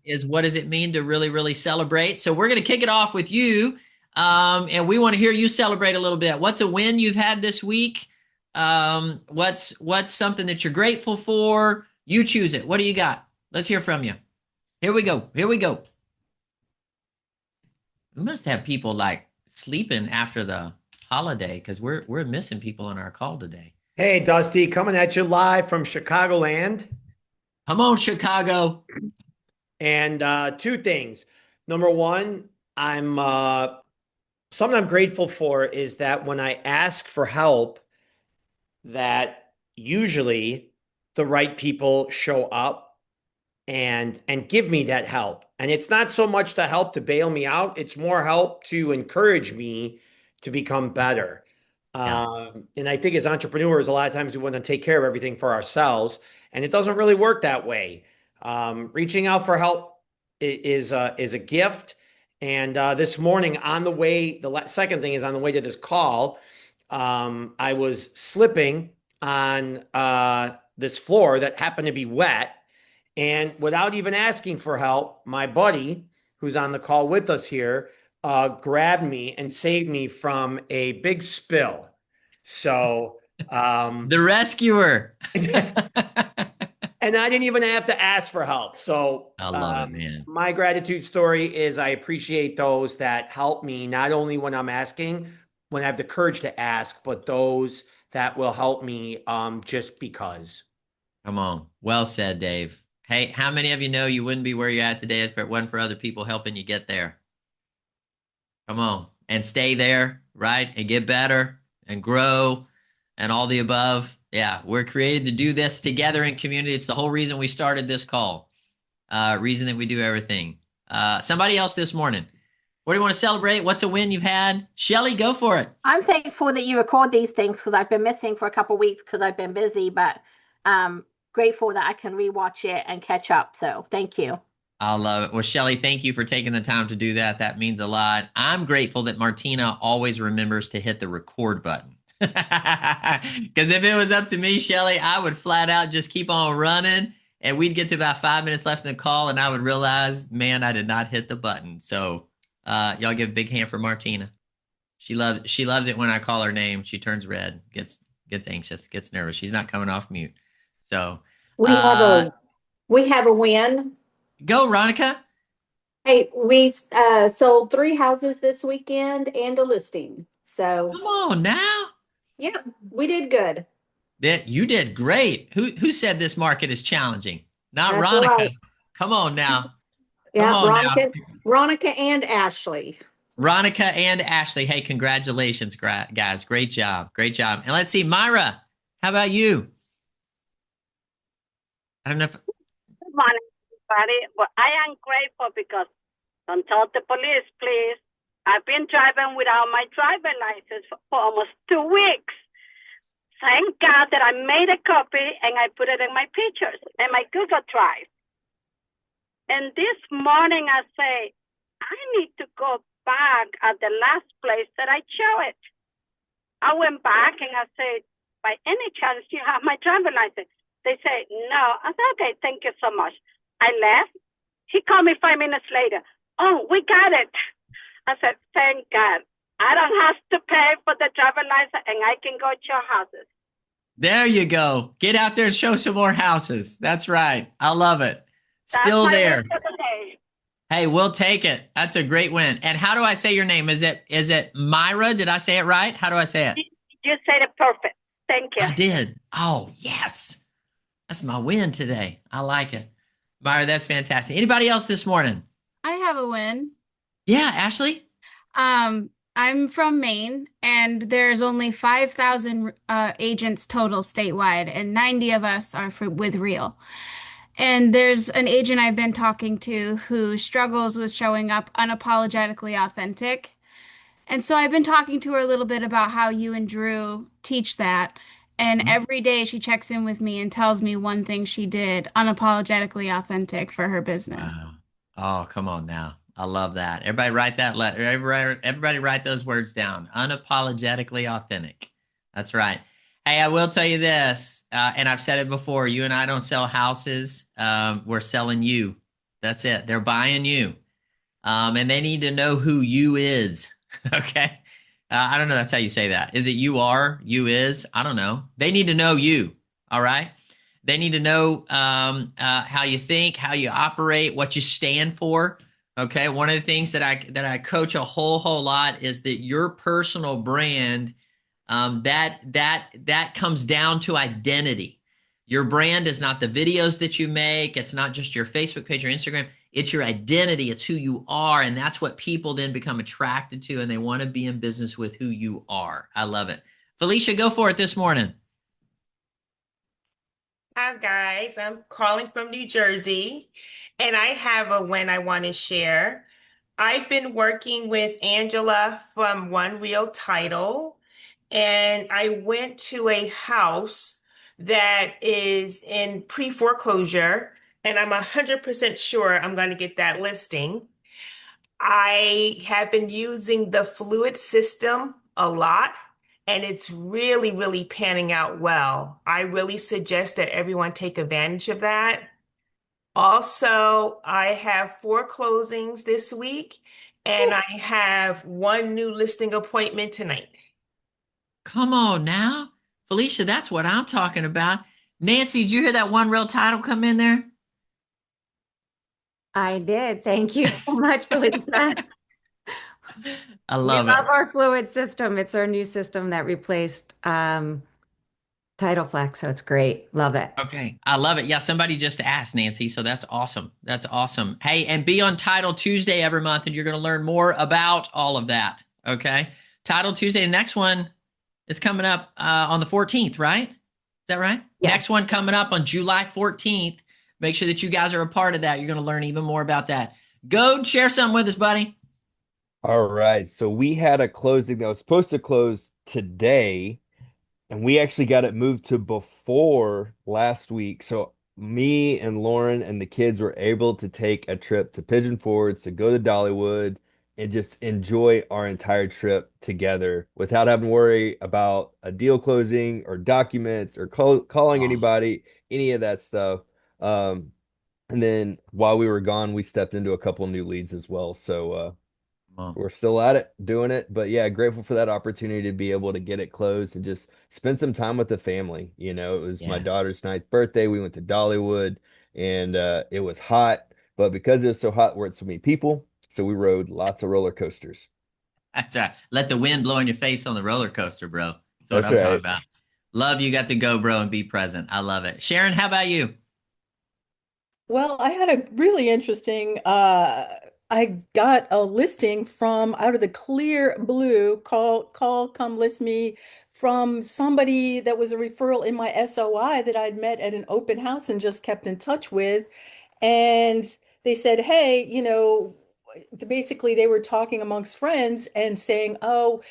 is what does it mean to really, really celebrate? So we're going to kick it off with you. And we want to hear you celebrate a little bit. What's a win you've had this week? What's something that you're grateful for? You choose it. What do you got? Let's hear from you. Here we go. Here we go. We must have people like sleeping after the holiday because we're missing people on our call today. Hey, Dusty, coming at you live from Chicagoland. Come on, Chicago. And two things. Number one, I'm something I'm grateful for is that when I ask for help, that usually the right people show up and give me that help. And it's not so much the help to bail me out, it's more help to encourage me to become better. Yeah. And I think as entrepreneurs, a lot of times we want to take care of everything for ourselves, and it doesn't really work that way. Reaching out for help is a gift. And this morning, on the way, second thing is on the way to this call, I was slipping on this floor that happened to be wet, and without even asking for help, my buddy, who's on the call with us here, grabbed me and saved me from a big spill. So, The rescuer. and I didn't even have to ask for help. So, I love it, man. my gratitude story is I appreciate those that help me, not only when I'm asking, when I have the courage to ask, but those that will help me just because. Come on. Well said, Dave. Hey, how many of you know you wouldn't be where you're at today if it wasn't for other people helping you get there? Come on. And stay there, right? And get better and grow and all the above. Yeah, we're created to do this together in community. It's the whole reason we started this call, reason that we do everything. Somebody else this morning. What do you want to celebrate? What's a win you've had? Shelly, go for it. I'm thankful that you record these things because I've been missing for a couple of weeks because I've been busy, but grateful that I can rewatch it and catch up. So thank you. I love it. Well, Shelly, thank you for taking the time to do that. That means a lot. I'm grateful that Martina always remembers to hit the record button. Because if it was up to me, Shelly, I would flat out just keep on running and we'd get to about 5 minutes left in the call and I would realize, man, I did not hit the button. So y'all give a big hand for Martina. She loves it when I call her name. She turns red, gets anxious, gets nervous. She's not coming off mute. So we have a win. go, Ronica. Hey, we sold 3 houses this weekend and a listing. So Come on now. yeah, we did good. You did great. Who said this market is challenging? Not That's Ronica. right. Come on now. Yeah, Come on now. Ronica and Ashley. Ronica and Ashley. Hey, congratulations, guys. Great job. Great job. And let's see, Myra, how about you? I don't know if Good morning, everybody. Well, I am grateful because don't tell the police, please. I've been driving without my driver license for almost 2 weeks. Thank God that I made a copy and I put it in my pictures and my Google Drive. And this morning I say, I need to go back at the last place that I show it. I went back and I said, by any chance, do you have my driver license? They say, no. I said, okay, thank you so much. I left. He called me 5 minutes later. Oh, we got it. I said, thank God. I don't have to pay for the driver license and I can go to your houses. there you go. Get out there and show some more houses. That's right. I love it. That's Still my there. win for the day. Hey, we'll take it. That's a great win. And how do I say your name? Is it Myra? Did I say it right? How do I say it? You said it perfect. Thank you. I did. Oh, yes. That's my win today. I like it. Myra, that's fantastic. Anybody else this morning? I have a win. Yeah, Ashley? I'm from Maine, and there's only 5,000 agents total statewide, and 90 of us are with Real. And there's an agent I've been talking to who struggles with showing up unapologetically authentic. And so I've been talking to her a little bit about how you and Drew teach that. And every day she checks in with me and tells me one thing she did unapologetically authentic for her business. Wow. Oh, come on now. I love that. Everybody write that letter. Everybody write those words down. Unapologetically authentic. That's right. Hey, I will tell you this, and I've said it before. You and I don't sell houses. We're selling you. That's it. They're buying you. And they need to know who you is. Okay. I don't know. That's how you say that. Is it you are, you is? I don't know. They need to know you. All right. They need to know how you think, how you operate, what you stand for. Okay. One of the things that I coach a whole lot is that your personal brand, that comes down to identity. Your brand is not the videos that you make. It's not just your Facebook page or Instagram. It's your identity. It's who you are. And that's what people then become attracted to. And they want to be in business with who you are. I love it. Felicia, go for it this morning. Hi, guys. I'm calling from New Jersey, and I have a win I want to share. I've been working with Angela from One Real Title, and I went to a house that is in pre-foreclosure, and I'm 100% sure I'm going to get that listing. I have been using the Fluid system a lot, and it's really, really panning out well. I really suggest that everyone take advantage of that. Also, I have 4 closings this week, and I have 1 new listing appointment tonight. Come on now. Felicia, that's what I'm talking about. Nancy, did you hear that One Real Title come in there? I did. Thank you so much, Felicia. I We love love it. our Fluid system. It's our new system that replaced TitleFlex, so it's great. Love it. Okay. I love it. Yeah, somebody just asked, Nancy. So that's awesome. That's awesome. Hey, and be on Title Tuesday every month, and you're going to learn more about all of that. Okay. Title Tuesday. The next one is coming up on the 14th, right? Is that right? Yes. Next one coming up on July 14th. Make sure that you guys are a part of that. You're going to learn even more about that. Go share something with us, buddy. All right. So we had a closing that was supposed to close today, and we actually got it moved to before last week. So me and Lauren and the kids were able to take a trip to Pigeon Forge to go to Dollywood and just enjoy our entire trip together without having to worry about a deal closing or documents or calling Oh, anybody, any of that stuff. And then while we were gone, we stepped into a couple new leads as well. So come on. we're still at it, doing it. But yeah, grateful for that opportunity to be able to get it closed and just spend some time with the family. You know, it was my Yeah. daughter's 9th birthday. We went to Dollywood, and it was hot, but because it was so hot, we're at so many people, so we rode lots of roller coasters. That's right. Let the wind blow in your face on the roller coaster, bro. That's what That's I'm talking right. about. Love you got to go, bro, and be present. I love it. Sharon, how about you? Well, I had a really interesting, I got a listing from out of the clear blue, call, come list me from somebody that was a referral in my SOI that I'd met at an open house and just kept in touch with. And they said, hey, basically they were talking amongst friends and saying, oh,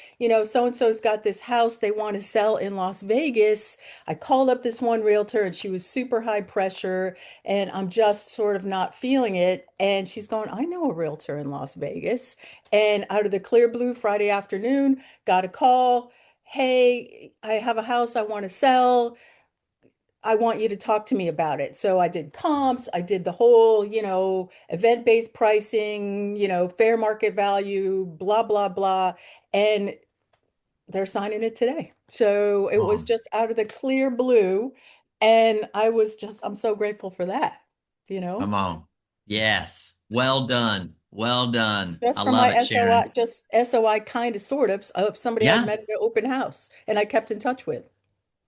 so and so's got this house they want to sell in Las Vegas. I called up this one realtor and she was super high pressure and I'm just sort of not feeling it. And she's going, I know a realtor in Las Vegas. And out of the clear blue Friday afternoon, got a call. Hey, I have a house I want to sell. I want you to talk to me about it. So I did comps, I did the whole, event-based pricing, fair market value, blah, blah, blah. And they're signing it today. So it was Oh, just out of the clear blue. And I'm so grateful for that, come on. Yes. Well done. Well done. just I from love my it, SOI, Sharon. just SOI kind of sort of somebody I'd Yeah. met at an open house and I kept in touch with.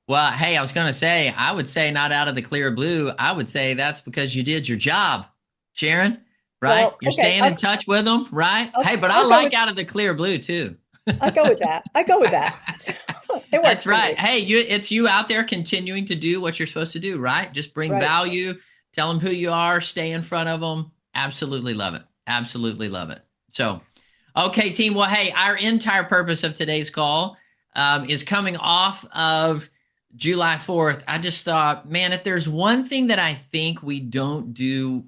Well, hey, I was going to say, I would say not out of the clear blue. I would say that's because you did your job, Sharon, right? Well, You're okay, staying in touch with them, right? Hey, but I I'll go like with out of the clear blue too. I go with that. I go with that. It works That's for right. me. Hey, it's you out there continuing to do what you're supposed to do, right? Just bring Right. value, tell them who you are, stay in front of them. Absolutely love it. Absolutely love it. So, okay, team. Well, hey, our entire purpose of today's call is coming off of July 4th. I just thought, man, if there's one thing that I think we don't do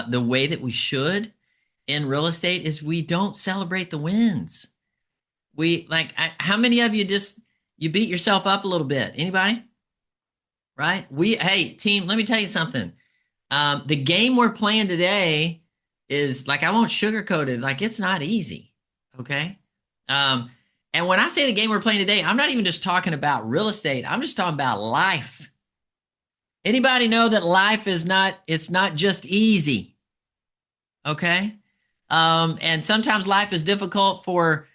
the way that we should in real estate is we don't celebrate the wins. How many of you you beat yourself up a little bit? Anybody? Right? Hey, team, let me tell you something. The game we're playing today is like, I won't sugarcoat it. Like, it's not easy. Okay. And when I say the game we're playing today, I'm not even just talking about real estate. I'm just talking about life. Anybody know that life is not, it's not just easy. Okay. And sometimes life is difficult for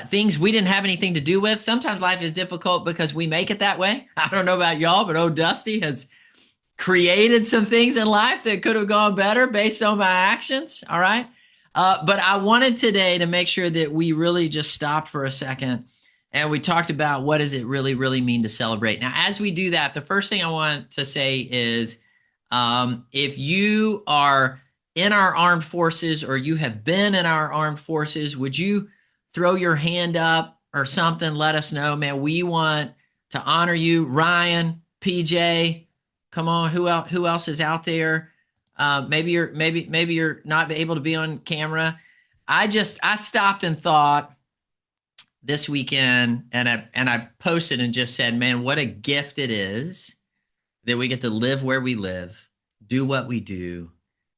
things we didn't have anything to do with. Sometimes life is difficult because we make it that way. I don't know about y'all, but old Dusty has created some things in life that could have gone better based on my actions. All right. But I wanted today to make sure that we really just stopped for a second and we talked about what does it really, really mean to celebrate. Now, as we do that, the first thing I want to say is if you are in our armed forces or you have been in our armed forces, would you throw your hand up or something? Let us know, man. We want to honor you. Ryan, PJ, come on. Who else is out there? Maybe you're not able to be on camera. I stopped and thought this weekend and I posted and just said, man, what a gift it is that we get to live where we live, do what we do,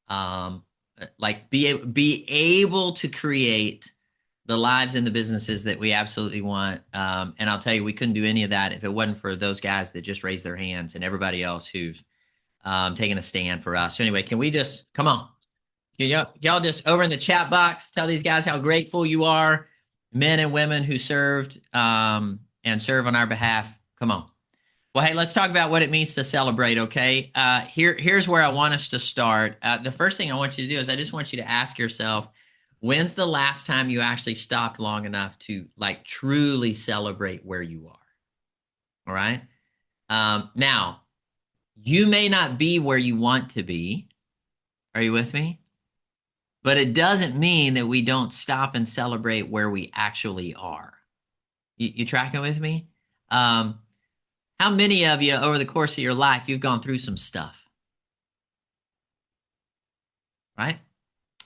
like be able to create the lives and the businesses that we absolutely want. And I'll tell you, we couldn't do any of that if it wasn't for those guys that just raised their hands and everybody else who's taking a stand for us. So anyway, can we just, come on. Y'all just over in the chat box, tell these guys how grateful you are, men and women who served and serve on our behalf. Come on. Well, hey, let's talk about what it means to celebrate, okay? Here's where I want us to start. The first thing I want you to do is I just want you to ask yourself, when's the last time you actually stopped long enough to like truly celebrate where you are? All right. Now, you may not be where you want to be. Are you with me? But it doesn't mean that we don't stop and celebrate where we actually are. You tracking with me? How many of you over the course of your life, you've gone through some stuff? Right?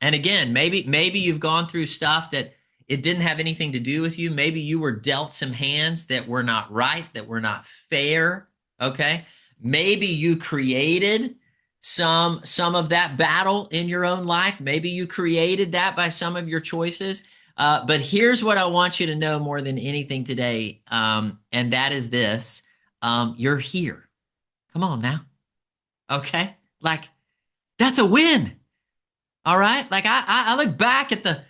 And again, maybe you've gone through stuff that it didn't have anything to do with you. Maybe you were dealt some hands that were not right, that were not fair. Okay. Maybe you created some of that battle in your own life. Maybe you created that by some of your choices. But here's what I want you to know more than anything today. And that is this. You're here. Come on now. Okay. Like that's a win. All right. Like I look back at the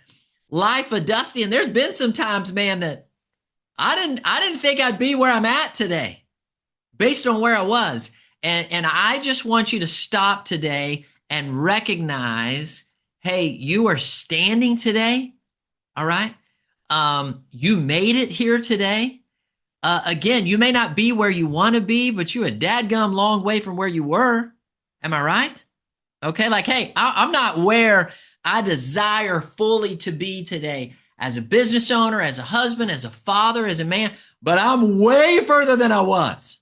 life of Dusty and there's been some times, man, that I didn't think I'd be where I'm at today based on where I was. And I just want you to stop today and recognize, hey, you are standing today. All right. You made it here today. Again, you may not be where you want to be, but you're a dadgum long way from where you were. Am I right? Okay. Like, hey, I'm not where I desire fully to be today as a business owner, as a husband, as a father, as a man, but I'm way further than I was.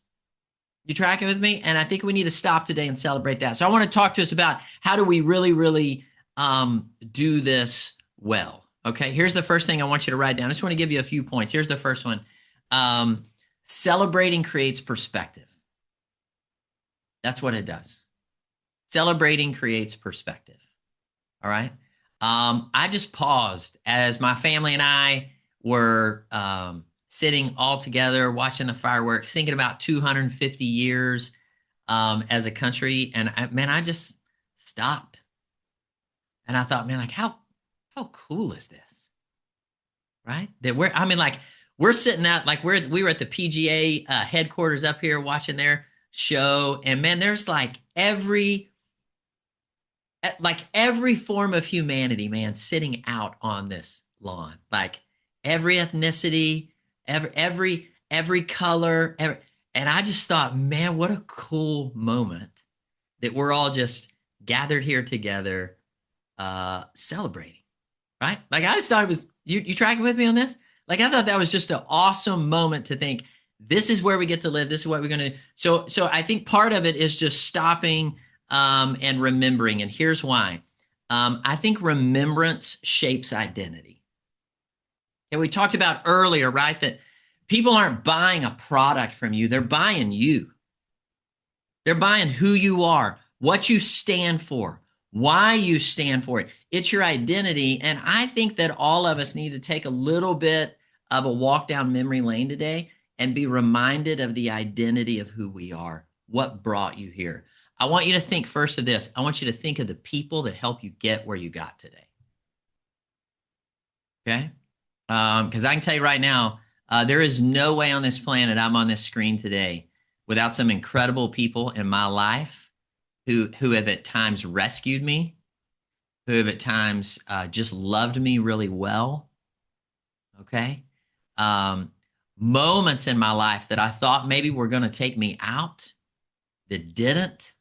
You tracking with me? And I think we need to stop today and celebrate that. So I want to talk to us about how do we really, really do this well. Okay. Here's the first thing I want you to write down. I just want to give you a few points. Here's the first one. Celebrating creates perspective. That's what it does. Celebrating creates perspective. All right. I just paused as my family and I were sitting all together, watching the fireworks, thinking about 250 years as a country. And I just stopped. And I thought, man, like how cool is this? Right? That we're sitting out, like we were at the PGA headquarters up here watching their show. And man, there's like every form of humanity, man, sitting out on this lawn, like every ethnicity, every color, and I just thought, man, what a cool moment that we're all just gathered here together, celebrating, right? Like I just thought it was, you tracking with me on this? Like I thought that was just an awesome moment to think, this is where we get to live. This is what we're going to do. So I think part of it is just stopping and remembering. And here's why. I think remembrance shapes identity. And we talked about earlier, right, that people aren't buying a product from you. They're buying you. They're buying who you are, what you stand for, why you stand for it. It's your identity. And I think that all of us need to take a little bit of a walk down memory lane today and be reminded of the identity of who we are, what brought you here. I want you to think first of this. I want you to think of the people that help you get where you got today. Okay? Because I can tell you right now, there is no way on this planet I'm on this screen today without some incredible people in my life who have at times rescued me, who have at times just loved me really well. Okay? Moments in my life that I thought maybe were going to take me out that didn't.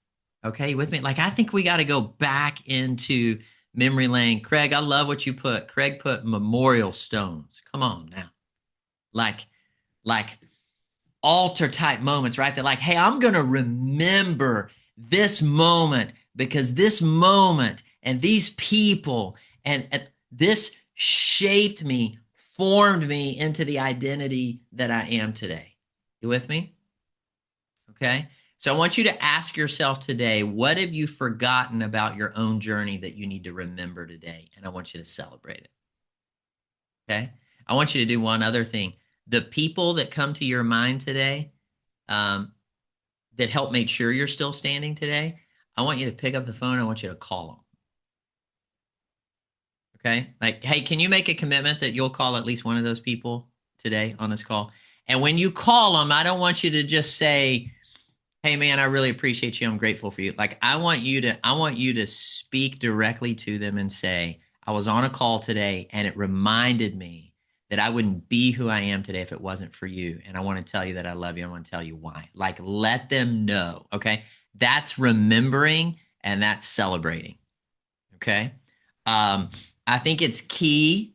Okay, with me? Like, I think we got to go back into memory lane. Craig, I love what you put. Craig put memorial stones. Come on now. Like altar type moments, right? They're like, hey, I'm going to remember this moment because this moment and these people and this shaped me, formed me into the identity that I am today. You with me? Okay. So I want you to ask yourself today, what have you forgotten about your own journey that you need to remember today? And I want you to celebrate it. Okay. I want you to do one other thing. The people that come to your mind today, that help make sure you're still standing today, I want you to pick up the phone. I want you to call them. Okay. Like, hey, can you make a commitment that you'll call at least one of those people today on this call? And when you call them, I don't want you to just say, hey man, I really appreciate you. I'm grateful for you. Like, I want you to speak directly to them and say, I was on a call today and it reminded me that I wouldn't be who I am today if it wasn't for you. And I want to tell you that I love you. I want to tell you why. Like, let them know. Okay. That's remembering and that's celebrating. Okay. I think it's key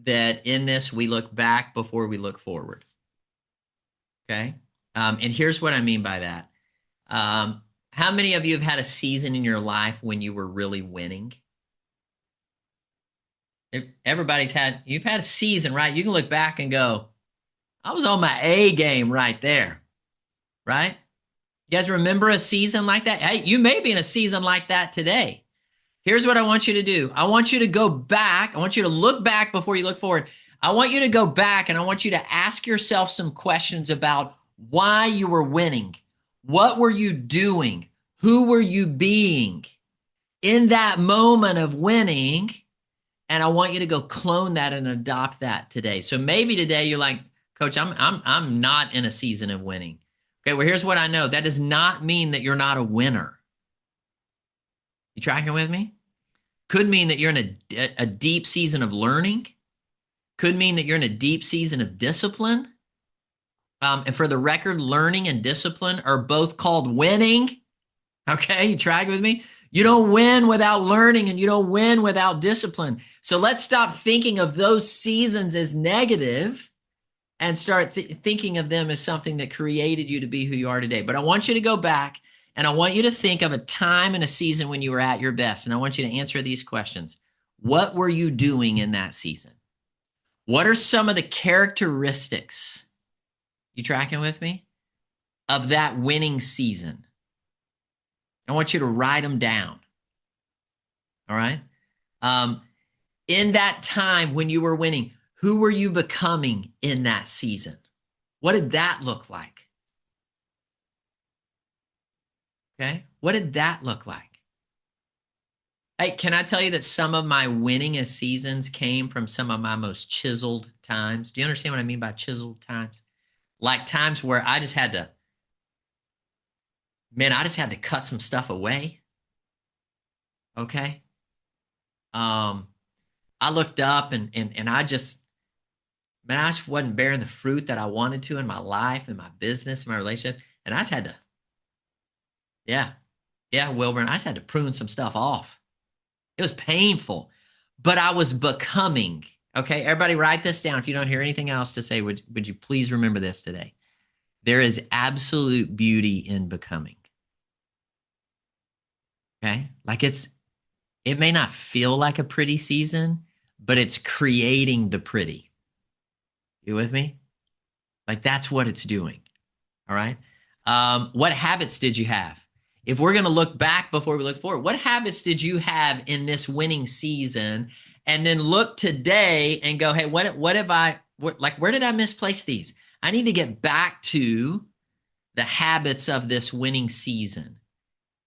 that in this, we look back before we look forward. Okay. And here's what I mean by that. How many of you have had a season in your life when you were really winning? You've had a season, right? You can look back and go, I was on my A game right there, right? You guys remember a season like that? Hey, you may be in a season like that today. Here's what I want you to do. I want you to go back. I want you to look back before you look forward. I want you to go back and I want you to ask yourself some questions about why you were winning. What were you doing? Who were you being in that moment of winning? And I want you to go clone that and adopt that today. So maybe today you're like, Coach, I'm not in a season of winning. Okay, well, here's what I know. That does not mean that you're not a winner. You tracking with me? Could mean that you're in a deep season of learning. Could mean that you're in a deep season of discipline. And for the record, learning and discipline are both called winning. Okay, you track with me? You don't win without learning and you don't win without discipline. So let's stop thinking of those seasons as negative and start thinking of them as something that created you to be who you are today. But I want you to go back and I want you to think of a time and a season when you were at your best. And I want you to answer these questions. What were you doing in that season? What are some of the characteristics, you tracking with me, of that winning season? I want you to write them down. All right. In that time when you were winning, who were you becoming in that season? What did that look like? Okay. What did that look like? Hey, can I tell you that some of my winningest seasons came from some of my most chiseled times? Do you understand what I mean by chiseled times? Like times where I just had to cut some stuff away. Okay. I looked up and I just wasn't bearing the fruit that I wanted to in my life, in my business, in my relationship. And I just had to, Wilburn, I just had to prune some stuff off. It was painful, but I was becoming. Okay. Everybody write this down. If you don't hear anything else to say, would you please remember this today? There is absolute beauty in becoming. Okay. Like it may not feel like a pretty season, but it's creating the pretty. You with me? Like that's what it's doing. All right. What habits did you have? If we're going to look back before we look forward, what habits did you have in this winning season? And then look today and go, hey, where did I misplace these? I need to get back to the habits of this winning season.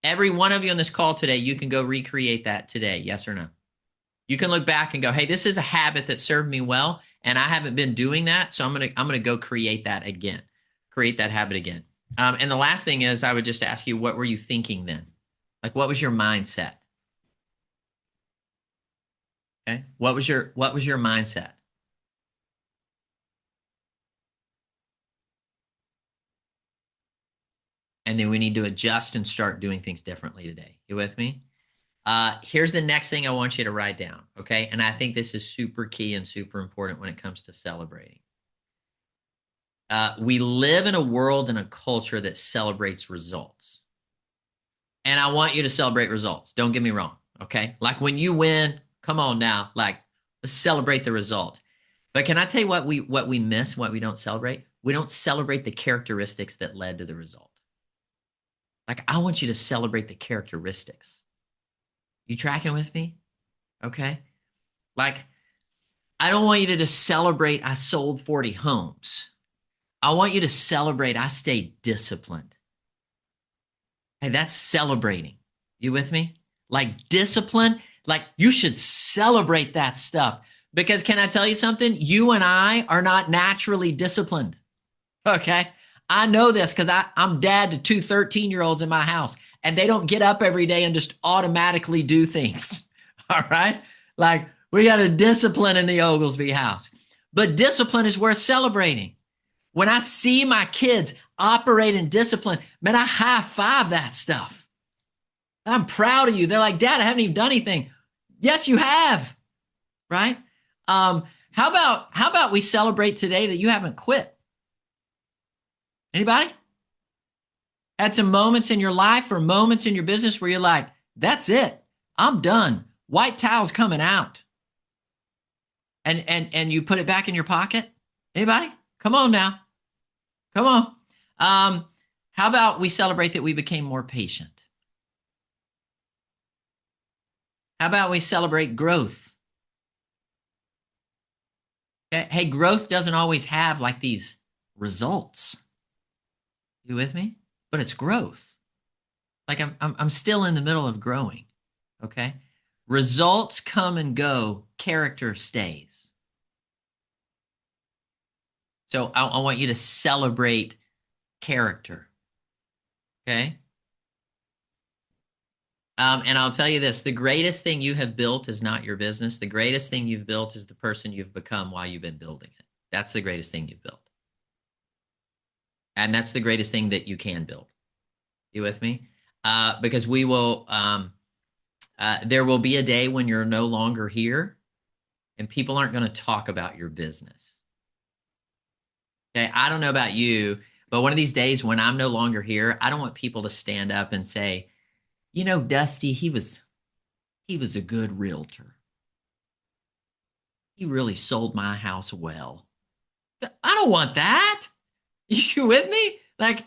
Every one of you on this call today, you can go recreate that today. Yes or no? You can look back and go, hey, this is a habit that served me well, and I haven't been doing that. So I'm gonna go create that again, create that habit again. And the last thing is, I would just ask you, what were you thinking then? Like, what was your mindset? Okay, what was your mindset? And then we need to adjust and start doing things differently today. You with me? Here's the next thing I want you to write down, okay? And I think this is super key and super important when it comes to celebrating. We live in a world and a culture that celebrates results. And I want you to celebrate results. Don't get me wrong, okay? Like when you win, come on now, like let's celebrate the result. But can I tell you what we miss, what we don't celebrate? We don't celebrate the characteristics that led to the result. Like, I want you to celebrate the characteristics. You tracking with me? Okay. Like, I don't want you to just celebrate, I sold 40 homes. I want you to celebrate, I stayed disciplined. Hey, that's celebrating. You with me? Like discipline, like you should celebrate that stuff. Because can I tell you something? You and I are not naturally disciplined. Okay. I know this because I'm dad to two 13-year-olds in my house, and they don't get up every day and just automatically do things. All right. Like we got a discipline in the Oglesby house, but discipline is worth celebrating. When I see my kids operate in discipline, man, I high five that stuff. I'm proud of you. They're like, Dad, I haven't even done anything. Yes, you have. Right. How about we celebrate today that you haven't quit? Anybody? Had some moments in your life or moments in your business where you're like, that's it. I'm done. White towel's coming out. And you put it back in your pocket? Anybody? Come on now. Come on. How about we celebrate that we became more patient? How about we celebrate growth? Okay. Hey, growth doesn't always have like these results. You with me? But it's growth. Like I'm still in the middle of growing. Okay. Results come and go. Character stays. So I want you to celebrate character. Okay. And I'll tell you this, the greatest thing you have built is not your business. The greatest thing you've built is the person you've become while you've been building it. That's the greatest thing you've built. And that's the greatest thing that you can build. You with me? Because we will, there will be a day when you're no longer here and people aren't going to talk about your business. Okay. I don't know about you, but one of these days when I'm no longer here, I don't want people to stand up and say, you know, Dusty, he was a good realtor. He really sold my house well. I don't want that. You with me? Like,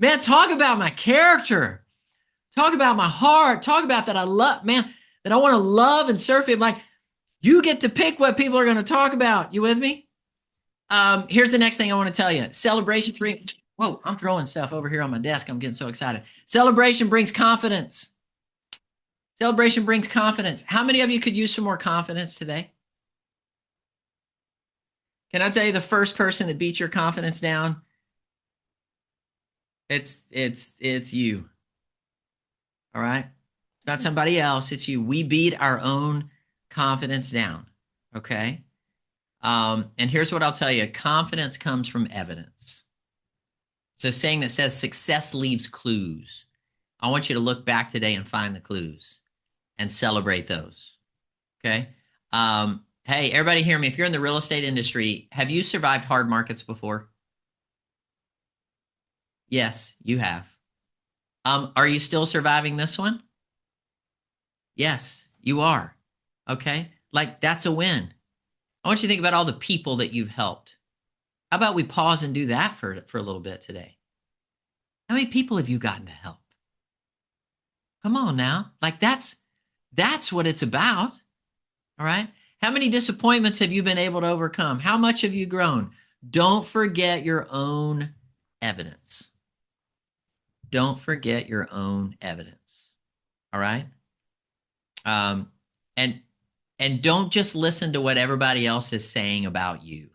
man, talk about my character. Talk about my heart. Talk about that I love, man, that I want to love and serve people. Like, you get to pick what people are going to talk about. You with me? Here's the next thing I want to tell you. Celebration brings, whoa, I'm throwing stuff over here on my desk. I'm getting so excited. Celebration brings confidence. Celebration brings confidence. How many of you could use some more confidence today? Can I tell you the first person that beat your confidence down? It's you. All right. It's not somebody else. It's you. We beat our own confidence down. Okay. And here's what I'll tell you. Confidence comes from evidence. It's a saying that says success leaves clues. I want you to look back today and find the clues and celebrate those. Okay. Hey, everybody hear me. If you're in the real estate industry, have you survived hard markets before? Yes, you have. Are you still surviving this one? Yes, you are. Okay. Like that's a win. I want you to think about all the people that you've helped. How about we pause and do that for a little bit today? How many people have you gotten to help? Come on now. Like that's what it's about. All right. How many disappointments have you been able to overcome? How much have you grown? Don't forget your own evidence. Don't forget your own evidence. All right. And don't just listen to what everybody else is saying about you.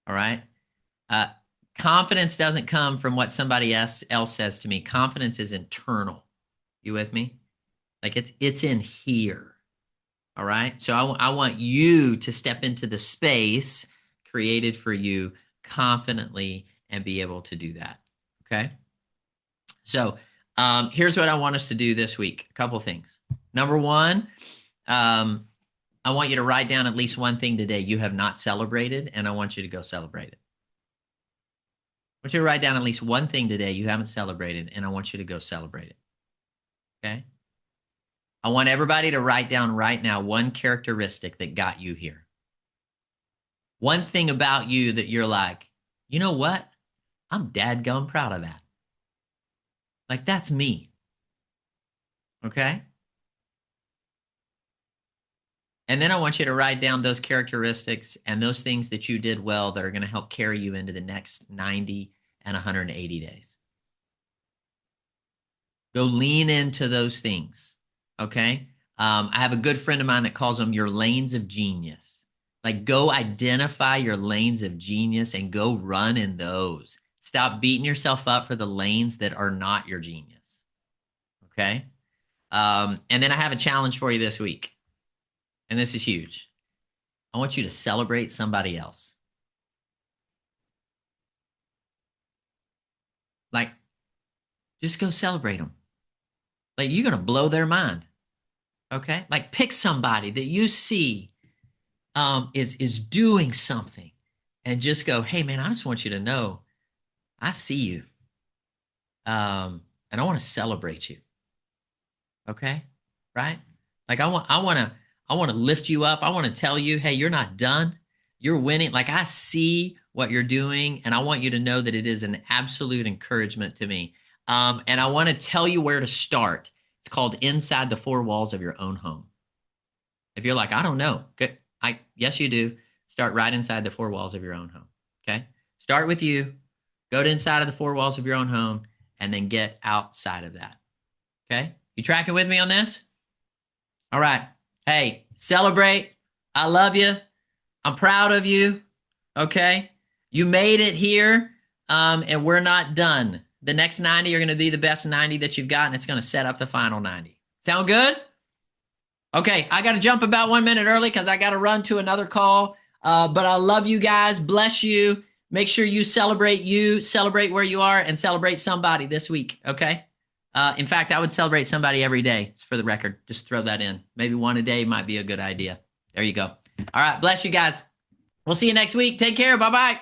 All right. Confidence doesn't come from what somebody else says to me. Confidence is internal. You with me? Like it's in here. All right. So I want you to step into the space created for you confidently and be able to do that. Okay. So here's what I want us to do this week. A couple things. Number one, I want you to write down at least one thing today you have not celebrated, and I want you to go celebrate it. I want you to write down at least one thing today you haven't celebrated, and I want you to go celebrate it. Okay? I want everybody to write down right now one characteristic that got you here. One thing about you that you're like, you know what? I'm dadgum proud of that. Like, that's me. Okay? And then I want you to write down those characteristics and those things that you did well that are going to help carry you into the next 90 and 180 days. Go lean into those things. Okay? I have a good friend of mine that calls them your lanes of genius. Like, go identify your lanes of genius and go run in those. Stop beating yourself up for the lanes that are not your genius. Okay? And then I have a challenge for you this week. And this is huge. I want you to celebrate somebody else. Like, just go celebrate them. Like, you're going to blow their mind. Okay? Like, pick somebody that you see is doing something and just go, hey, man, I just want you to know I see you. And I want to celebrate you. Okay? Right? Like, I want to lift you up. I want to tell you, hey, you're not done. You're winning. Like, I see what you're doing, and I want you to know that it is an absolute encouragement to me. And I want to tell you where to start. It's called Inside the Four Walls of Your Own Home. If you're like, I don't know. Yes, you do. Start right inside the four walls of your own home. Okay? Start with you. Go to inside of the four walls of your own home, and then get outside of that. Okay? You tracking with me on this? All right. Hey, celebrate. I love you. I'm proud of you. Okay? You made it here, and we're not done. The next 90 are going to be the best 90 that you've got, and it's going to set up the final 90. Sound good? Okay, I got to jump about 1 minute early because I got to run to another call. But I love you guys. Bless you. Make sure you, celebrate where you are, and celebrate somebody this week, okay? In fact, I would celebrate somebody every day, just for the record. Just throw that in. Maybe one a day might be a good idea. There you go. All right, bless you guys. We'll see you next week. Take care. Bye-bye.